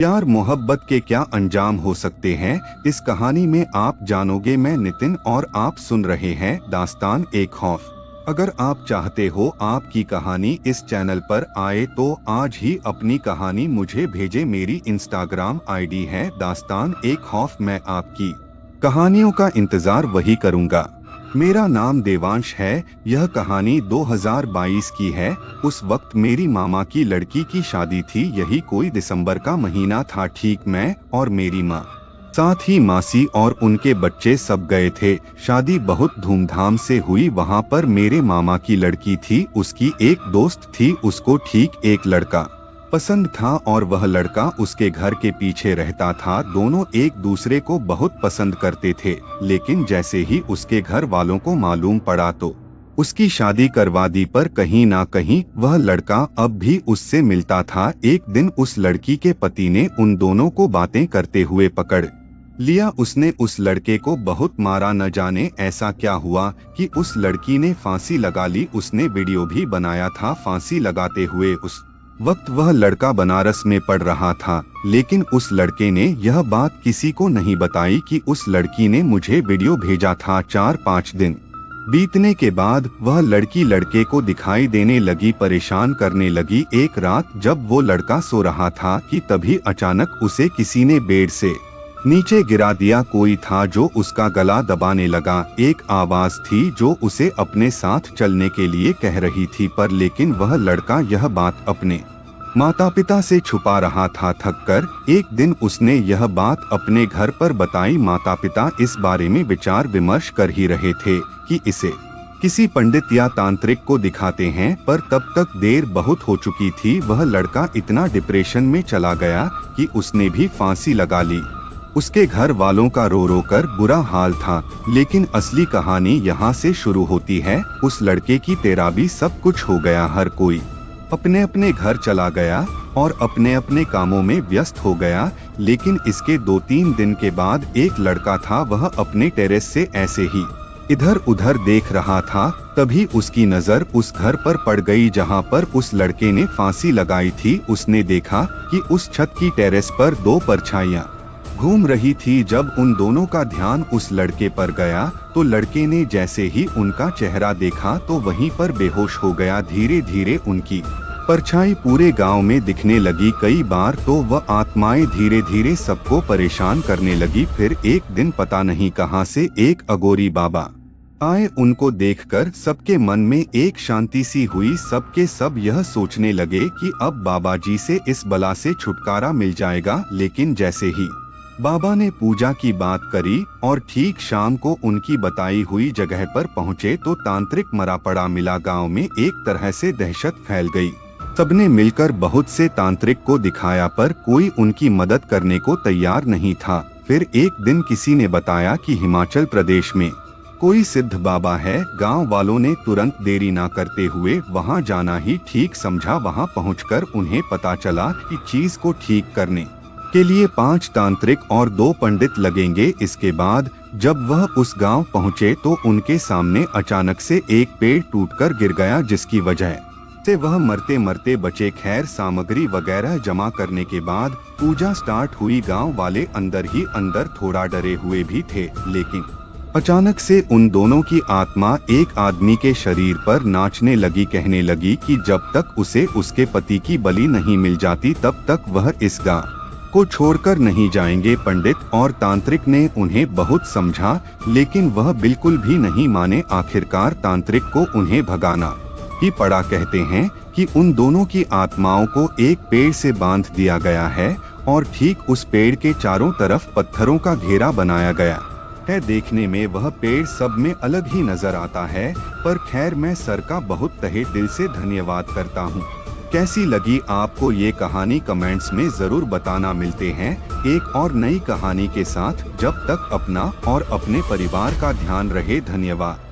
प्यार मोहब्बत के क्या अंजाम हो सकते हैं, इस कहानी में आप जानोगे। मैं नितिन और आप सुन रहे हैं दास्तान एक खौफ। अगर आप चाहते हो आपकी कहानी इस चैनल पर आए तो आज ही अपनी कहानी मुझे भेजे। मेरी इंस्टाग्राम आईडी है दास्तान एक खौफ। मैं आपकी कहानियों का इंतजार वही करूंगा। मेरा नाम देवांश है। यह कहानी 2022 की है। उस वक्त मेरी मामा की लड़की की शादी थी। यही कोई दिसंबर का महीना था। ठीक मैं और मेरी माँ, साथ ही मासी और उनके बच्चे सब गए थे। शादी बहुत धूमधाम से हुई। वहाँ पर मेरे मामा की लड़की थी, उसकी एक दोस्त थी। उसको ठीक एक लड़का पसंद था और वह लड़का उसके घर के पीछे रहता था। दोनों एक दूसरे को बहुत पसंद करते थे, लेकिन जैसे ही उसके घर वालों को मालूम पड़ा तो उसकी शादी करवा दी। पर कहीं ना कहीं वह लड़का अब भी उससे मिलता था। एक दिन उस लड़की के पति ने उन दोनों को बातें करते हुए पकड़ लिया। उसने उस लड़के को बहुत मारा। न जाने ऐसा क्या हुआ कि उस लड़की ने फांसी लगा ली। उसने वीडियो भी बनाया था फांसी लगाते हुए। उस वक्त वह लड़का बनारस में पढ़ रहा था, लेकिन उस लड़के ने यह बात किसी को नहीं बताई कि उस लड़की ने मुझे वीडियो भेजा था। 4-5 दिन बीतने के बाद वह लड़की लड़के को दिखाई देने लगी, परेशान करने लगी। एक रात जब वो लड़का सो रहा था कि तभी अचानक उसे किसी ने बेड से नीचे गिरा दिया। कोई था जो उसका गला दबाने लगा। एक आवाज थी जो उसे अपने साथ चलने के लिए कह रही थी, पर लेकिन वह लड़का यह बात अपने माता पिता से छुपा रहा था। थककर एक दिन उसने यह बात अपने घर पर बताई। माता पिता इस बारे में विचार विमर्श कर ही रहे थे कि इसे किसी पंडित या तांत्रिक को दिखाते हैं, पर तब तक देर बहुत हो चुकी थी। वह लड़का इतना डिप्रेशन में चला गया कि उसने भी फांसी लगा ली। उसके घर वालों का रो रो कर बुरा हाल था। लेकिन असली कहानी यहाँ से शुरू होती है। उस लड़के की तेरा भी सब कुछ हो गया। हर कोई अपने अपने घर चला गया और अपने अपने कामों में व्यस्त हो गया। लेकिन इसके 2-3 दिन के बाद एक लड़का था, वह अपने टेरेस से ऐसे ही इधर उधर देख रहा था। तभी उसकी नजर उस घर पर पड़ गई जहां पर उस लड़के ने फांसी लगाई थी। उसने देखा कि उस छत की टेरेस पर 2 परछाइयां घूम रही थी। जब उन दोनों का ध्यान उस लड़के पर गया तो लड़के ने जैसे ही उनका चेहरा देखा तो वहीं पर बेहोश हो गया। धीरे धीरे उनकी परछाई पूरे गांव में दिखने लगी। कई बार तो वह आत्माएं धीरे धीरे सबको परेशान करने लगी। फिर एक दिन पता नहीं कहां से एक अगोरी बाबा आए। उनको देखकर सबके मन में एक शांति सी हुई। सबके सब यह सोचने लगे कि अब बाबा जी से इस बला से छुटकारा मिल जाएगा। लेकिन जैसे ही बाबा ने पूजा की बात करी और ठीक शाम को उनकी बताई हुई जगह पर पहुंचे तो तांत्रिक मरा पड़ा मिला। गांव में एक तरह से दहशत फैल गई। सबने मिलकर बहुत से तांत्रिक को दिखाया, पर कोई उनकी मदद करने को तैयार नहीं था। फिर एक दिन किसी ने बताया कि हिमाचल प्रदेश में कोई सिद्ध बाबा है। गांव वालों ने तुरंत देरी ना करते हुए वहां जाना ही ठीक समझा। वहां पहुंचकर उन्हें पता चला कि चीज को ठीक करने के लिए 5 तांत्रिक और 2 पंडित लगेंगे। इसके बाद जब वह उस गांव पहुंचे तो उनके सामने अचानक से एक पेड़ टूटकर गिर गया, जिसकी वजह से वह मरते मरते बचे। खैर सामग्री वगैरह जमा करने के बाद पूजा स्टार्ट हुई। गांव वाले अंदर ही अंदर थोड़ा डरे हुए भी थे, लेकिन अचानक से उन दोनों की आत्मा एक आदमी के शरीर पर नाचने लगी। कहने लगी कि जब तक उसे उसके पति की बलि नहीं मिल जाती तब तक वह इस गांव को छोड़कर नहीं जाएंगे। पंडित और तांत्रिक ने उन्हें बहुत समझा, लेकिन वह बिल्कुल भी नहीं माने। आखिरकार तांत्रिक को उन्हें भगाना ही पड़ा। कहते हैं कि उन दोनों की आत्माओं को एक पेड़ से बांध दिया गया है और ठीक उस पेड़ के चारों तरफ पत्थरों का घेरा बनाया गया है। देखने में वह पेड़ सब में अलग ही नजर आता है, पर खैर मैं सर का बहुत तहे दिल से धन्यवाद करता हूँ। कैसी लगी आपको ये कहानी कमेंट्स में जरूर बताना। मिलते हैं एक और नई कहानी के साथ। जब तक अपना और अपने परिवार का ध्यान रहे। धन्यवाद।